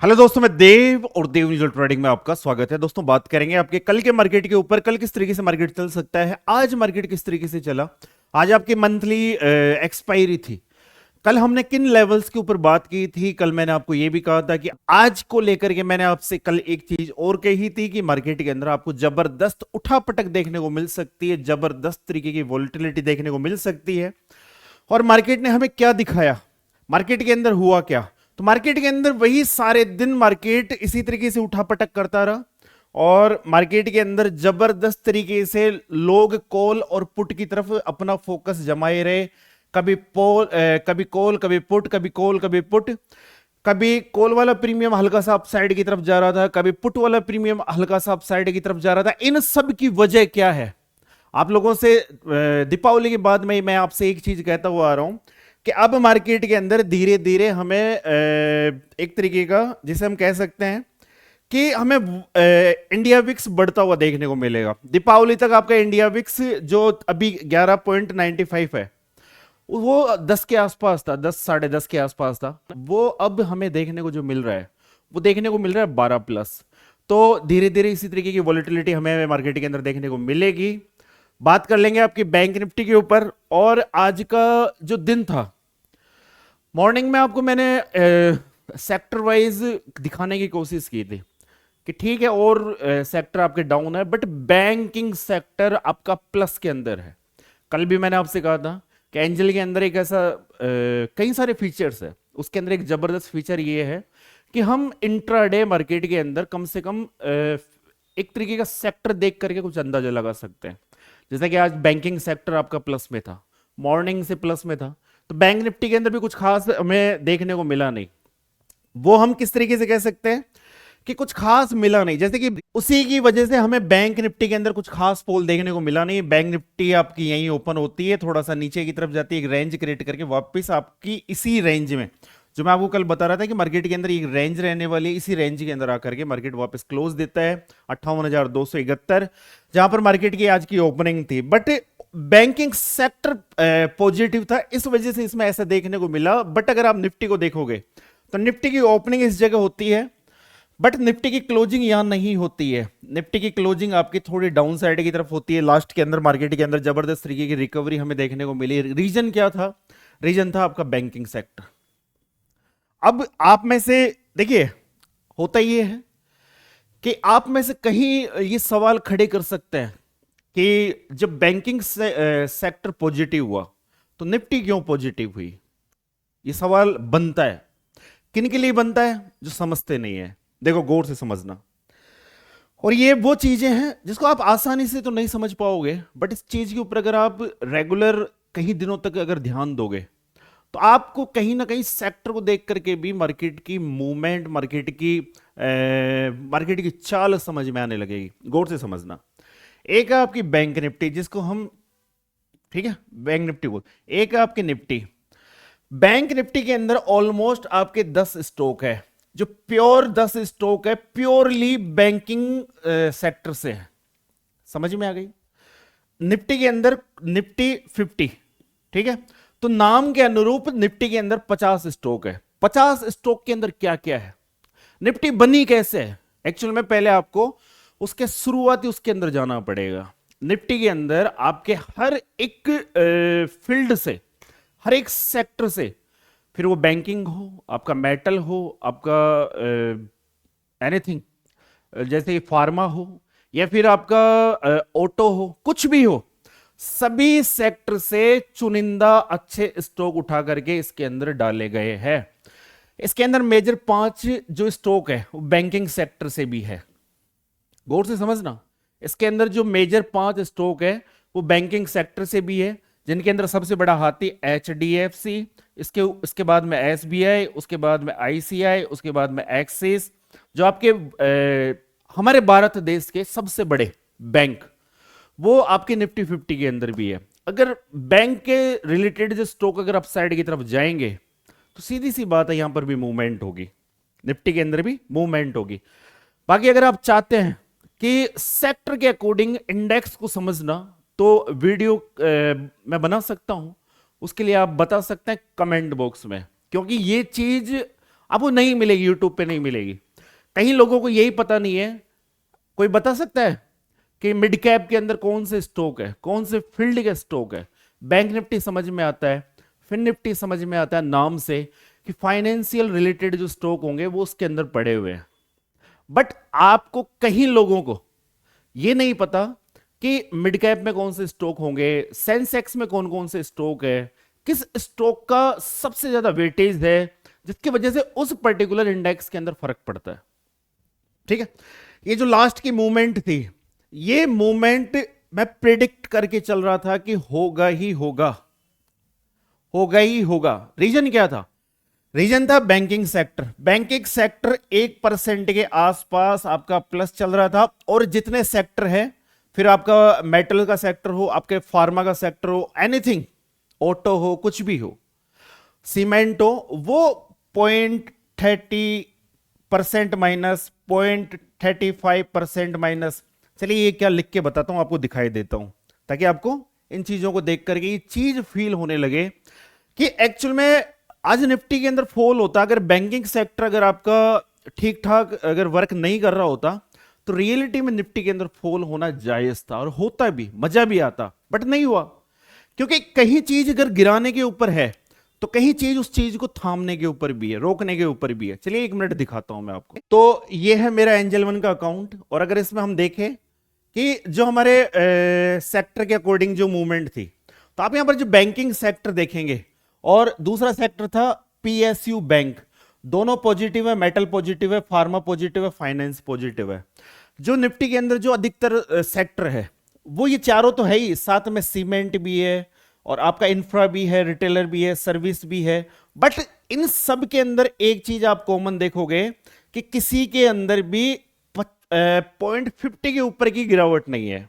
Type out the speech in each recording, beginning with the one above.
Hello दोस्तों, मैं देव और देव न्यूज़ ट्रेडिंग में आपका स्वागत है। दोस्तों, बात करेंगे आपके कल के मार्केट के ऊपर। कल किस तरीके से मार्केट चल सकता है, आज मार्केट किस तरीके से चला। आज आपकी मंथली एक्सपायरी थी। कल हमने किन लेवल्स के ऊपर बात की थी। कल मैंने आपको यह भी कहा था कि आज को लेकर के मैंने आपसे कल एक चीज और कही थी कि मार्केट के अंदर आपको जबरदस्त उठापटक देखने को मिल सकती है, जबरदस्त तरीके की वॉलेटिलिटी देखने को मिल सकती है। और मार्केट ने हमें क्या दिखाया, मार्केट के अंदर हुआ क्या। तो मार्केट के अंदर वही सारे दिन मार्केट इसी तरीके से उठापटक करता रहा और मार्केट के अंदर जबरदस्त तरीके से लोग कॉल और पुट की तरफ अपना फोकस जमाए रहे। कभी कभी कॉल, कभी पुट, कभी कॉल, कभी पुट। कभी कॉल वाला प्रीमियम हल्का सा अप साइड की तरफ जा रहा था, कभी पुट वाला प्रीमियम हल्का सा अप साइड की तरफ जा रहा था। इन सब की वजह क्या है? आप लोगों से दीपावली के बाद में मैं आपसे एक चीज कहता हुआ आ रहा हूं कि अब मार्केट के अंदर धीरे धीरे हमें एक तरीके का, जिसे हम कह सकते हैं कि हमें इंडिया विक्स बढ़ता हुआ देखने को मिलेगा। दीपावली तक आपका इंडिया विक्स जो अभी 11.95 है, वो 10 के आसपास था, 10 साढ़े 10 के आसपास था। वो अब हमें देखने को जो मिल रहा है, वो देखने को मिल रहा है 12 प्लस। तो धीरे धीरे इसी तरीके की वॉलेटिलिटी हमें मार्केट के अंदर देखने को मिलेगी। बात कर लेंगे आपकी बैंक निफ्टी के ऊपर। और आज का जो दिन था, मॉर्निंग में आपको मैंने सेक्टर वाइज दिखाने की कोशिश की थी कि ठीक है और सेक्टर आपके डाउन है, बट बैंकिंग सेक्टर आपका प्लस के अंदर है। कल भी मैंने आपसे कहा था कि एंजल के अंदर एक ऐसा कई सारे फीचर्स है, उसके अंदर एक जबरदस्त फीचर ये है कि हम इंट्राडे मार्केट के अंदर कम से कम एक तरीके का सेक्टर देख करके कुछ अंदाजा लगा सकते हैं। जैसा कि आज बैंकिंग सेक्टर आपका प्लस में था, मॉर्निंग से प्लस में था, तो बैंक निफ्टी के अंदर भी कुछ खास हमें देखने को मिला नहीं। वो हम किस तरीके से कह सकते हैं कि कुछ खास मिला नहीं, जैसे कि उसी की वजह से हमें बैंक निफ्टी के अंदर कुछ खास पोल देखने को मिला नहीं। बैंक निफ्टी आपकी यहीं ओपन होती है, थोड़ा सा नीचे की तरफ जाती है, एक रेंज क्रिएट करके वापस आपकी इसी रेंज में, जो मैं आपको कल बता रहा था कि मार्केट के अंदर एक रेंज रहने वाली है, इसी रेंज के अंदर आकर के मार्केट वापस क्लोज देता है 58,271, जहां पर मार्केट की आज की ओपनिंग थी। बट बैंकिंग सेक्टर पॉजिटिव था, इस वजह से इसमें ऐसा देखने को मिला। बट अगर आप निफ्टी को देखोगे तो निफ्टी की ओपनिंग इस जगह होती है, बट निफ्टी की क्लोजिंग यहां नहीं होती है। निफ्टी की क्लोजिंग आपकी थोड़ी डाउन साइड की तरफ होती है। लास्ट के अंदर मार्केट के अंदर जबरदस्त तरीके की रिकवरी हमें देखने को मिली। रीजन क्या था? रीजन था आपका बैंकिंग सेक्टर। अब आप में से देखिए, होता ये है कि आप में से कहीं ये सवाल खड़े कर सकते हैं कि जब बैंकिंग सेक्टर पॉजिटिव हुआ तो निफ्टी क्यों पॉजिटिव हुई। ये सवाल बनता है। किन के लिए बनता है? जो समझते नहीं है। देखो, गौर से समझना। और ये वो चीजें हैं जिसको आप आसानी से तो नहीं समझ पाओगे, बट इस चीज के ऊपर अगर आप रेगुलर कहीं दिनों तक अगर ध्यान दोगे तो आपको कहीं ना कहीं सेक्टर को देख करके भी मार्केट की मूवमेंट, मार्केट की चाल समझ में आने लगेगी। गौर से समझना। एक है आपकी बैंक निफ्टी, जिसको हम, ठीक है, बैंक निफ्टी बोल। एक है आपकी निफ्टी। बैंक निफ्टी के अंदर ऑलमोस्ट आपके 10 स्टॉक है, जो प्योर 10 स्टॉक है, प्योरली बैंकिंग सेक्टर से है। समझ में आ गई? निफ्टी के अंदर निफ्टी 50, ठीक है, तो नाम के अनुरूप निफ्टी के अंदर 50 स्टॉक है। 50 स्टॉक के अंदर क्या क्या है, निफ्टी बनी कैसे है, एक्चुअल में पहले आपको उसके शुरुआती उसके अंदर जाना पड़ेगा। निफ्टी के अंदर आपके हर एक फील्ड से, हर एक सेक्टर से, फिर वो बैंकिंग हो, आपका मेटल हो, आपका एनीथिंग जैसे फार्मा हो, या फिर आपका ऑटो हो, कुछ भी हो, सभी सेक्टर से चुनिंदा अच्छे स्टॉक उठा करके इसके अंदर डाले गए हैं। इसके अंदर मेजर 5 जो स्टॉक है वो बैंकिंग सेक्टर से भी है। गौर से समझना। इसके अंदर जो मेजर 5 स्टॉक है वो बैंकिंग सेक्टर से भी है, जिनके अंदर सबसे बड़ा हाथी HDFC, इसके बाद में SBI, उसके बाद में ICI, उसके बाद में एक्सिस, जो आपके हमारे भारत देश के सबसे बड़े बैंक, वो आपके निफ्टी 50 के अंदर भी है। अगर बैंक के रिलेटेड जो स्टॉक अगर अप साइड की तरफ जाएंगे तो सीधी सी बात है, यहां पर भी मूवमेंट होगी, निफ्टी के अंदर भी मूवमेंट होगी। बाकी अगर आप चाहते हैं कि सेक्टर के अकॉर्डिंग इंडेक्स को समझना, तो वीडियो मैं बना सकता हूं। उसके लिए आप बता सकते हैं कमेंट बॉक्स में, क्योंकि ये चीज आपको नहीं मिलेगी, यूट्यूब पे नहीं मिलेगी। कई लोगों को यही पता नहीं है। कोई बता सकता है कि मिड कैप के अंदर कौन से स्टॉक है, कौन से फील्ड के स्टॉक है? बैंक निफ्टी समझ में आता है, फिन निफ्टी समझ में आता है नाम से कि फाइनेंशियल रिलेटेड जो स्टॉक होंगे वो उसके अंदर पड़े हुए हैं। बट आपको कई लोगों को ये नहीं पता कि मिड कैप में कौन से स्टॉक होंगे, सेंसेक्स में कौन कौन से स्टॉक है, किस स्टॉक का सबसे ज्यादा वेटेज है, जिसकी वजह से उस पर्टिकुलर इंडेक्स के अंदर फर्क पड़ता है। ठीक है, ये जो लास्ट की मूवमेंट थी, ये मूवमेंट मैं प्रिडिक्ट करके चल रहा था कि होगा ही होगा, होगा ही होगा। रीजन क्या था? रीजन था बैंकिंग सेक्टर। बैंकिंग सेक्टर 1% के आसपास आपका प्लस चल रहा था, और जितने सेक्टर है, फिर आपका मेटल का सेक्टर हो, आपके फार्मा का सेक्टर हो, एनीथिंग, ऑटो हो, कुछ भी हो, सीमेंट हो, वो 0.30% माइनस, 0.35% माइनस। चलिए ये क्या लिख के बताता हूं, आपको दिखाई देता हूं, ताकि आपको इन चीजों को देख करके ये चीज फील होने लगे कि एक्चुअल में आज निफ्टी के अंदर फॉल होता, अगर बैंकिंग सेक्टर अगर आपका ठीक ठाक अगर वर्क नहीं कर रहा होता, तो रियलिटी में निफ्टी के अंदर फॉल होना जायज था, और होता भी, मजा भी आता, बट नहीं हुआ। क्योंकि कहीं चीज अगर गिराने के ऊपर है, तो कहीं चीज उस चीज को थामने के ऊपर भी है, रोकने के ऊपर भी है। चलिए 1 मिनट दिखाता हूं मैं आपको। तो ये है मेरा एंजल वन का अकाउंट, और अगर इसमें हम देखें कि जो हमारे सेक्टर के अकॉर्डिंग जो मूवमेंट थी, तो आप यहां पर जो बैंकिंग सेक्टर देखेंगे, और दूसरा सेक्टर था पीएसयू बैंक, दोनों पॉजिटिव है, मेटल पॉजिटिव है, फार्मा पॉजिटिव है, फाइनेंस पॉजिटिव है। जो निफ्टी के अंदर जो अधिकतर सेक्टर है वो ये चारों तो है ही, साथ में सीमेंट भी है, और आपका इंफ्रा भी है, रिटेलर भी है, सर्विस भी है। बट इन सब के अंदर एक चीज आप कॉमन देखोगे कि किसी के अंदर भी 0.50 के ऊपर की गिरावट नहीं है,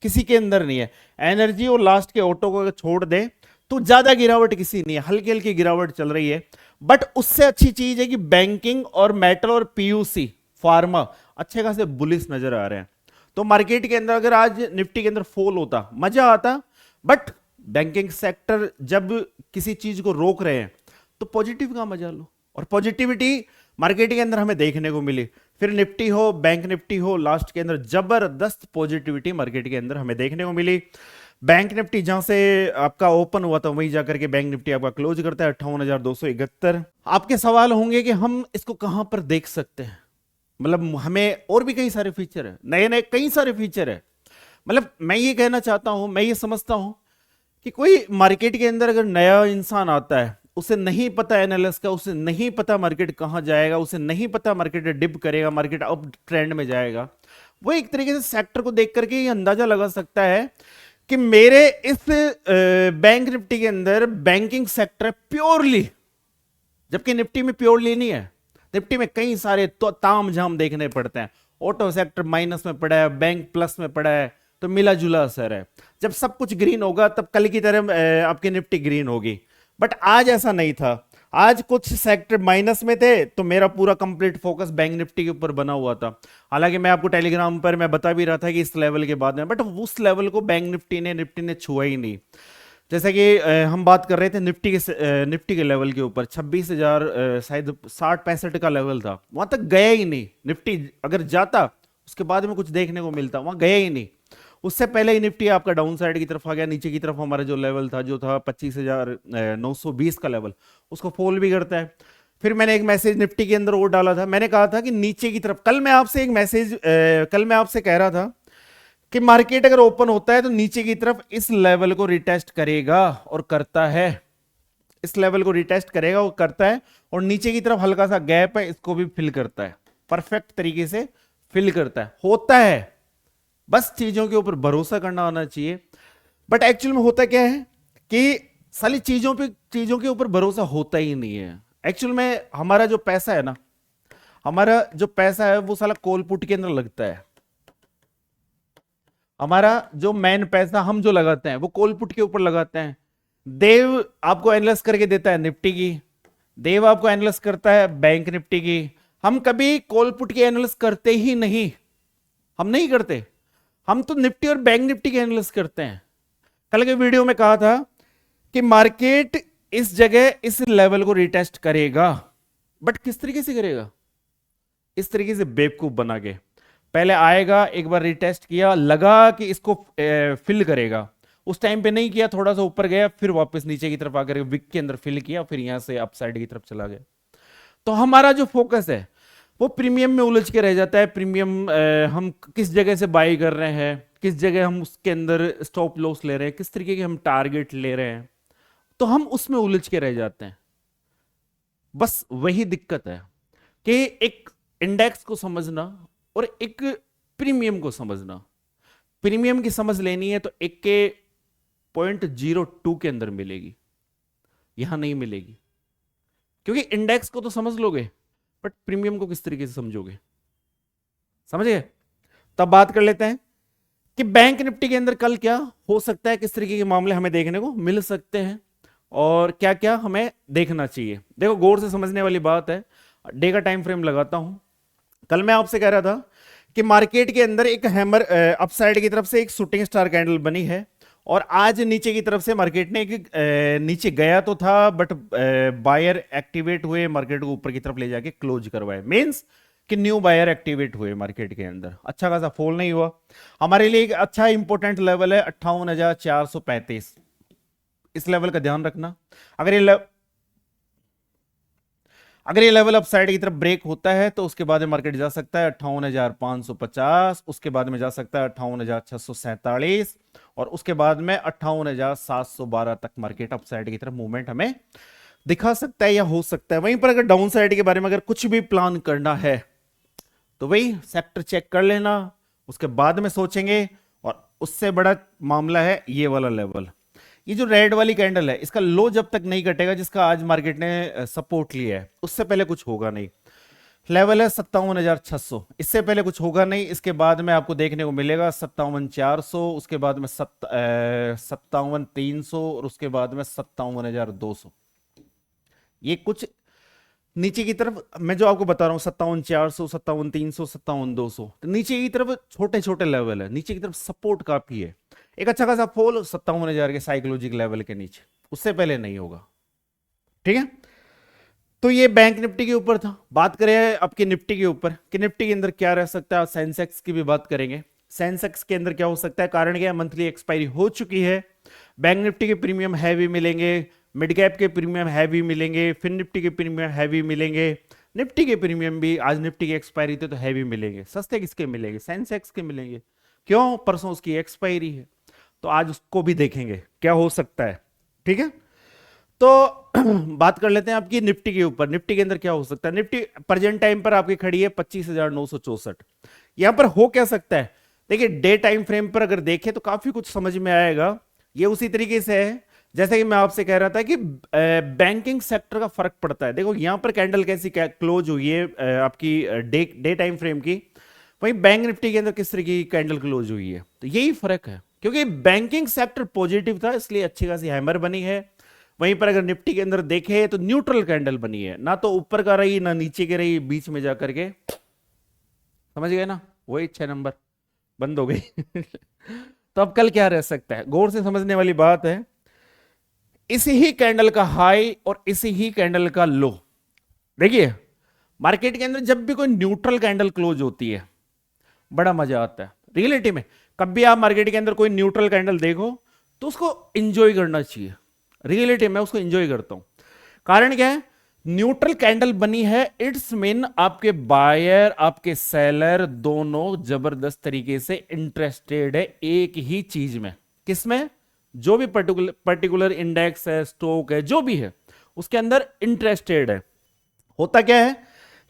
किसी के अंदर नहीं है। एनर्जी और लास्ट के ऑटो को छोड़ दे तो ज्यादा गिरावट किसी नहीं है, हल्की हल्की गिरावट चल रही है। बट उससे अच्छी चीज है कि बैंकिंग और मेटल और पीयूसी, फार्मा अच्छे खासे बुलिश नजर आ रहे हैं। तो मार्केट के अंदर अगर आज निफ्टी के अंदर फॉल होता, मजा आता, बट बैंकिंग सेक्टर जब किसी चीज को रोक रहे हैं, तो पॉजिटिव का मजा लो, और पॉजिटिविटी मार्केट के अंदर हमें देखने को मिली। फिर निफ्टी हो, बैंक निफ्टी हो, लास्ट के अंदर जबरदस्त पॉजिटिविटी मार्केट के अंदर हमें देखने को मिली। बैंक निफ्टी जहां से आपका ओपन हुआ था, वहीं जाकर के बैंक निफ्टी आपका क्लोज करता है 58,271। आपके सवाल होंगे कि हम इसको कहां पर देख सकते हैं, मतलब हमें और भी कई सारे फीचर है, नए नए कई सारे फीचर है। मतलब मैं ये कहना चाहता हूं, मैं ये समझता हूं कि कोई मार्केट के अंदर अगर नया इंसान आता है, उसे नहीं पता एनालिस्ट का, उसे नहीं पता मार्केट कहां जाएगा, उसे नहीं पता मार्केट डिप करेगा, मार्केट अप ट्रेंड में जाएगा, वो एक तरीके से सेक्टर को देख करके ये अंदाजा लगा सकता है कि मेरे इस बैंक निफ्टी के अंदर बैंकिंग सेक्टर प्योरली, जबकि निफ्टी में प्योरली नहीं है। निफ्टी में कई सारे तो ताम झाम देखने पड़ते हैं। ऑटो सेक्टर माइनस में पड़ा है, बैंक प्लस में पड़ा है, तो मिला जुला असर है। जब सब कुछ ग्रीन होगा तब कल की तरह आपकी निफ्टी ग्रीन होगी, बट आज ऐसा नहीं था। आज कुछ सेक्टर माइनस में थे, तो मेरा पूरा कंप्लीट फोकस बैंक निफ्टी के ऊपर बना हुआ था। हालांकि मैं आपको टेलीग्राम पर मैं बता भी रहा था कि इस लेवल के बाद में, बट उस लेवल को बैंक निफ्टी ने छुआ ही नहीं। जैसे कि हम बात कर रहे थे निफ्टी के लेवल के ऊपर 26,000 शायद 60-65 का लेवल था, वहां तक गया ही नहीं। निफ्टी अगर जाता उसके बाद में कुछ देखने को मिलता, वहां गया ही नहीं। उससे पहले ही निफ्टी आपका डाउन साइड की तरफ आ गया, नीचे की तरफ हमारा जो लेवल था, जो था 25,920 का लेवल, उसको फॉल भी करता है। फिर मैंने एक मैसेज निफ्टी के अंदर और डाला था, मैंने कहा था कि नीचे की तरफ, कल मैं आपसे कह रहा था कि मार्केट अगर ओपन होता है तो नीचे की तरफ इस लेवल को रिटेस्ट करेगा, और करता है। इस लेवल को रिटेस्ट करेगा, वो करता है, और नीचे की तरफ हल्का सा गैप है, इसको भी फिल करता है, परफेक्ट तरीके से फिल करता है, होता है। बस चीजों के ऊपर भरोसा करना आना चाहिए। बट एक्चुअल में होता क्या है कि सारी चीजों के ऊपर भरोसा होता ही नहीं है। एक्चुअल में हमारा जो पैसा है ना, हमारा जो पैसा है वो साला कॉल पुट के अंदर लगता है। हमारा जो मेन पैसा हम जो लगाते हैं वो कॉल पुट के ऊपर लगाते हैं। देव आपको एनालिस करके देता है निफ्टी की, देव आपको एनालिस करता है बैंक निफ्टी की। हम कभी कॉल पुट की एनालिस करते ही नहीं, हम नहीं करते। हम तो निफ्टी और बैंक निफ्टी की एनालिस करते हैं। कल के वीडियो में कहा था कि मार्केट इस जगह इस लेवल को रिटेस्ट करेगा, बट किस तरीके से करेगा? इस तरीके से बेवकूफ बना के पहले आएगा, एक बार रिटेस्ट किया, लगा कि इसको फिल करेगा, उस टाइम पे नहीं किया, थोड़ा सा ऊपर गया, फिर वापस नीचे की तरफ आकर विक के अंदर फिल किया, फिर यहां से अपसाइड की तरफ चला गया। तो हमारा जो फोकस है वो प्रीमियम में उलझ के रह जाता है। प्रीमियम हम किस जगह से बाई कर रहे हैं, किस जगह हम उसके अंदर स्टॉप लॉस ले रहे हैं, किस तरीके के हम टारगेट ले रहे हैं, तो हम उसमें उलझ के रह जाते हैं। बस वही दिक्कत है कि एक इंडेक्स को समझना और एक प्रीमियम को समझना। प्रीमियम की समझ लेनी है तो एक के 0.02 के अंदर मिलेगी, यहां नहीं मिलेगी, क्योंकि इंडेक्स को तो समझ लोगे बट प्रीमियम को किस तरीके से समझोगे? समझ गए? तब बात कर लेते हैं कि बैंक निफ्टी के अंदर कल क्या हो सकता है, किस तरीके के मामले हमें देखने को मिल सकते हैं और क्या क्या हमें देखना चाहिए। देखो गौर से समझने वाली बात है। डे का टाइम फ्रेम लगाता हूं। कल मैं आपसे कह रहा था कि मार्केट के अंदर एक हैमर अपसाइड की तरफ से एक शूटिंग स्टार कैंडल बनी है और आज नीचे की तरफ से मार्केट ने एक नीचे गया तो था बट बायर एक्टिवेट हुए, मार्केट को ऊपर की तरफ ले जाके क्लोज करवाए। मींस कि न्यू बायर एक्टिवेट हुए मार्केट के अंदर, अच्छा खासा फॉल नहीं हुआ। हमारे लिए एक अच्छा इंपॉर्टेंट लेवल है 58,435, इस लेवल का ध्यान रखना। अगर ये लेवल अपसाइड की तरफ ब्रेक होता है तो उसके बाद में मार्केट जा सकता है 58,550, उसके बाद में जा सकता है 58,647 और उसके बाद में 58,712 तक मार्केट अपसाइड की तरफ मूवमेंट हमें दिखा सकता है या हो सकता है। वहीं पर अगर डाउन साइड के बारे में अगर कुछ भी प्लान करना है तो वही सेक्टर चेक कर लेना, उसके बाद में सोचेंगे। और उससे बड़ा मामला है ये वाला लेवल, ये जो रेड वाली कैंडल है इसका लो जब तक नहीं कटेगा जिसका आज मार्केट ने सपोर्ट लिया है, उससे पहले कुछ होगा नहीं। लेवल है 57,600, इससे पहले कुछ होगा नहीं। इसके बाद में आपको देखने को मिलेगा 57,400, उसके बाद में 57,300 और उसके बाद में 57,200। ये कुछ नीचे की तरफ मैं जो आपको बता रहा हूं 57,400, 57,300, 57,200, तो नीचे की तरफ छोटे छोटे लेवल है, नीचे की तरफ सपोर्ट काफी है। एक अच्छा खासा फॉल 57,000 के साइकोलॉजिकल लेवल के नीचे, उससे पहले नहीं होगा। ठीक है, तो ये बैंक निफ्टी के ऊपर था। बात करें आपकी निफ्टी के ऊपर कि निफ्टी के अंदर क्या रह सकता है, सेंसेक्स की भी बात करेंगे। सेंसेक्स के अंदर क्या हो सकता है, कारण क्या है, मंथली एक्सपायरी हो चुकी है। बैंक निफ्टी के प्रीमियम हैवी मिलेंगे, मिड कैप के प्रीमियम हैवी मिलेंगे, फिर निफ्टी के प्रीमियम हैवी मिलेंगे। निफ्टी के प्रीमियम भी आज निफ्टी की एक्सपायरी थे तो हैवी मिलेंगे। सस्ते किसके मिलेंगे? सेंसेक्स के मिलेंगे। क्यों? परसों उसकी एक्सपायरी है, तो आज उसको भी देखेंगे क्या हो सकता है। ठीक है, तो बात कर लेते हैं आपकी निफ्टी के ऊपर। निफ्टी के अंदर क्या हो सकता है? निफ्टी प्रेजेंट टाइम पर आपकी खड़ी है 25,964। यहां पर हो क्या सकता है? देखिए डे टाइम फ्रेम पर अगर देखें तो काफी कुछ समझ में आएगा। ये उसी तरीके से है जैसे कि मैं आपसे कह रहा था कि बैंकिंग सेक्टर का फर्क पड़ता है। देखो यहां पर कैंडल कैसी क्लोज हुई है आपकी डे टाइम फ्रेम की, वहीं बैंक निफ्टी के अंदर किस तरीके की कैंडल क्लोज हुई है। तो यही फर्क है, क्योंकि बैंकिंग सेक्टर पॉजिटिव था इसलिए अच्छी खासी हैमर बनी है। वहीं पर अगर निफ्टी के अंदर देखें तो न्यूट्रल कैंडल बनी है, ना तो ऊपर का रही ना नीचे के रही, बीच में जाकर के, समझ गए ना, वही 6 नंबर बंद हो गई। तो अब कल क्या रह सकता है, गौर से समझने वाली बात है। इसी ही कैंडल का हाई और इसी ही कैंडल का लो। देखिए मार्केट के अंदर जब भी कोई न्यूट्रल कैंडल क्लोज होती है बड़ा मजा आता है। रियलिटी में कभी आप मार्केट के अंदर कोई न्यूट्रल कैंडल देखो तो उसको एंजॉय करना चाहिए। रियलिटी में उसको एंजॉय करता हूं। कारण क्या है? न्यूट्रल कैंडल बनी है, इट्स मीन आपके बायर आपके सेलर दोनों जबरदस्त तरीके से इंटरेस्टेड है एक ही चीज में। किसमें? जो भी पर्टिकुलर इंडेक्स है, स्टॉक है, जो भी है उसके अंदर इंटरेस्टेड है। होता क्या है,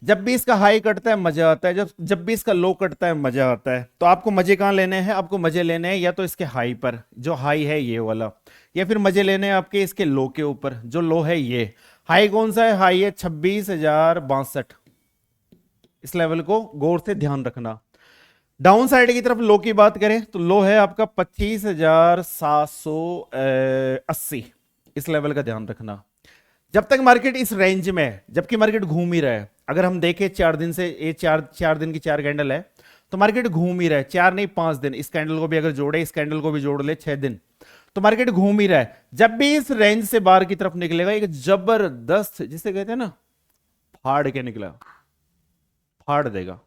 जब भी इसका हाई कटता है मजा आता है, जब जब भी इसका लो कटता है मजा आता है। तो आपको मजे कहां लेने हैं? आपको मजे लेने हैं या तो इसके हाई पर, जो हाई है ये वाला, या फिर मजे लेने हैं आपके इसके लो के ऊपर, जो लो है ये। हाई कौन सा है? हाई है 26,062। इस लेवल को गौर से ध्यान रखना। डाउन साइड की तरफ लो की बात करें तो लो है आपका 25,780। इस लेवल का ध्यान रखना। जब तक मार्केट इस रेंज में है, जबकि मार्केट घूम ही रहा है, अगर हम देखें 4 दिन से, ये चार दिन की 4 कैंडल है तो मार्केट घूम ही रहा है। 4 नहीं 5 दिन, इस कैंडल को भी अगर जोड़े, इस कैंडल को भी जोड़ ले, 6 दिन, तो मार्केट घूम ही रहा है। जब भी इस रेंज से बाहर की तरफ निकलेगा एक जबरदस्त, जिसे कहते हैं ना फाड़ के निकला, फाड़ देगा।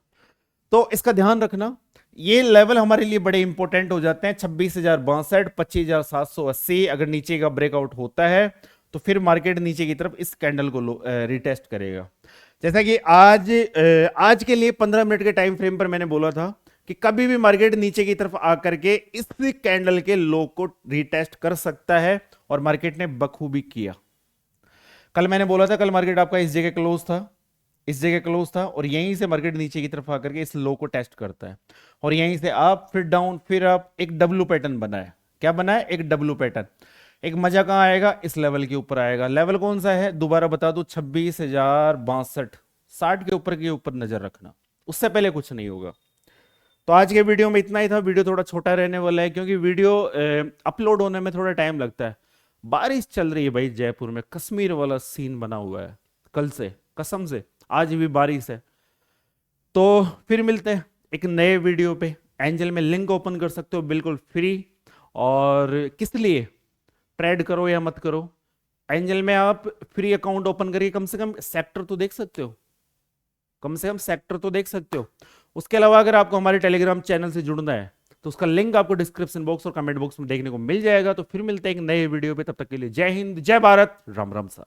तो इसका ध्यान रखना, ये लेवल हमारे लिए बड़े इंपॉर्टेंट हो जाते हैं। 26,062, 25,780 अगर नीचे का ब्रेकआउट होता है तो फिर मार्केट नीचे की तरफ इस कैंडल को रिटेस्ट करेगा। जैसा कि आज के लिए 15 मिनट के टाइम फ्रेम पर मैंने बोला था कि कभी भी मार्केट नीचे की तरफ आकर के इस कैंडल के लो को रिटेस्ट कर सकता है, और मार्केट ने बखूबी किया। कल मैंने बोला था, कल मार्केट आपका इस जगह क्लोज था, इस जगह क्लोज था, और यहीं से मार्केट नीचे की तरफ आकर के इस लो को टेस्ट करता है, और यहीं से अप फिर डाउन फिर अप, एक डब्ल्यू पैटर्न बना है। क्या बना है? एक डब्ल्यू पैटर्न। एक मजा कहां आएगा? इस लेवल के ऊपर आएगा। लेवल कौन सा है? दोबारा बता दूं, 26,062, 60 के ऊपर नजर रखना, उससे पहले कुछ नहीं होगा। तो आज के वीडियो में इतना ही था। वीडियो थोड़ा छोटा रहने वाला है क्योंकि वीडियो अपलोड होने में थोड़ा टाइम लगता है। बारिश चल रही है भाई, जयपुर में कश्मीर वाला सीन बना हुआ है कल से, कसम से आज भी बारिश है। तो फिर मिलते हैं एक नए वीडियो पे। एंजल में लिंक ओपन कर सकते हो बिल्कुल फ्री। और किस लिए? ट्रेड करो या मत करो, एंजल में आप फ्री अकाउंट ओपन करके कम से कम सेक्टर तो देख सकते हो, कम से कम सेक्टर तो देख सकते हो। उसके अलावा अगर आपको हमारे टेलीग्राम चैनल से जुड़ना है तो उसका लिंक आपको डिस्क्रिप्शन बॉक्स और कमेंट बॉक्स में देखने को मिल जाएगा। तो फिर मिलते हैं एक नए वीडियो पे, तब तक के लिए जय हिंद, जय भारत, राम राम सा।